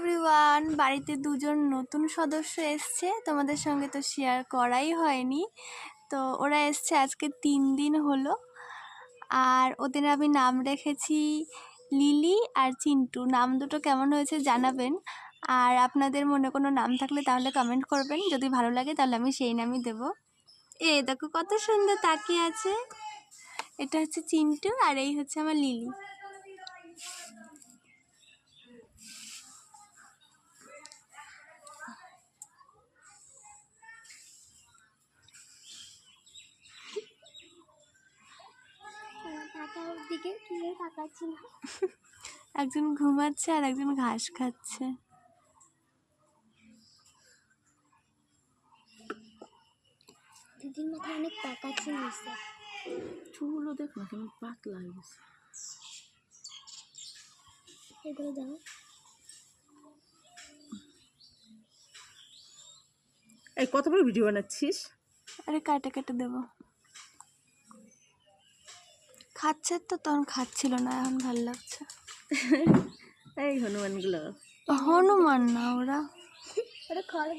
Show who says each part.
Speaker 1: Everyone, বাড়িতে দুজন নতুন সদস্য এসছে, তোমাদের সঙ্গে তো শেয়ার করাই হয়নি। তো ওরা এসছে আজকে 3 দিন হলো, আর ওদের আমি নাম রেখেছি লিলি আর চিন্টু। নাম দুটো কেমন হয়েছে জানাবেন, আর আপনাদের মনে কোনো নাম থাকলে তাহলে কমেন্ট করবেন, যদি ভালো লাগে তাহলে আমি সেই নামই দেব। দেখো কত সুন্দর তাকিয়ে আছে, এটা হচ্ছে চিন্টু আর এই হচ্ছে আমার লিলি। একজন ঘুমাচ্ছে আর একজন ঘাস খাচ্ছে।
Speaker 2: দিদির মাথায় অনেক টাকা ছিল, চুলও দেখ না কেমন পাতলা হয়ে গেছে। এগুলো দাও। এই কত বড় ভিডিও বানাচ্ছিস?
Speaker 1: আরে কাটে কেটে দেবো। খাচ্ছে তো, তখন খাচ্ছিল না, এখন ভালো লাগছে।
Speaker 2: এই হনুমানগুলো
Speaker 1: হনুমান না, ওরা
Speaker 2: খড়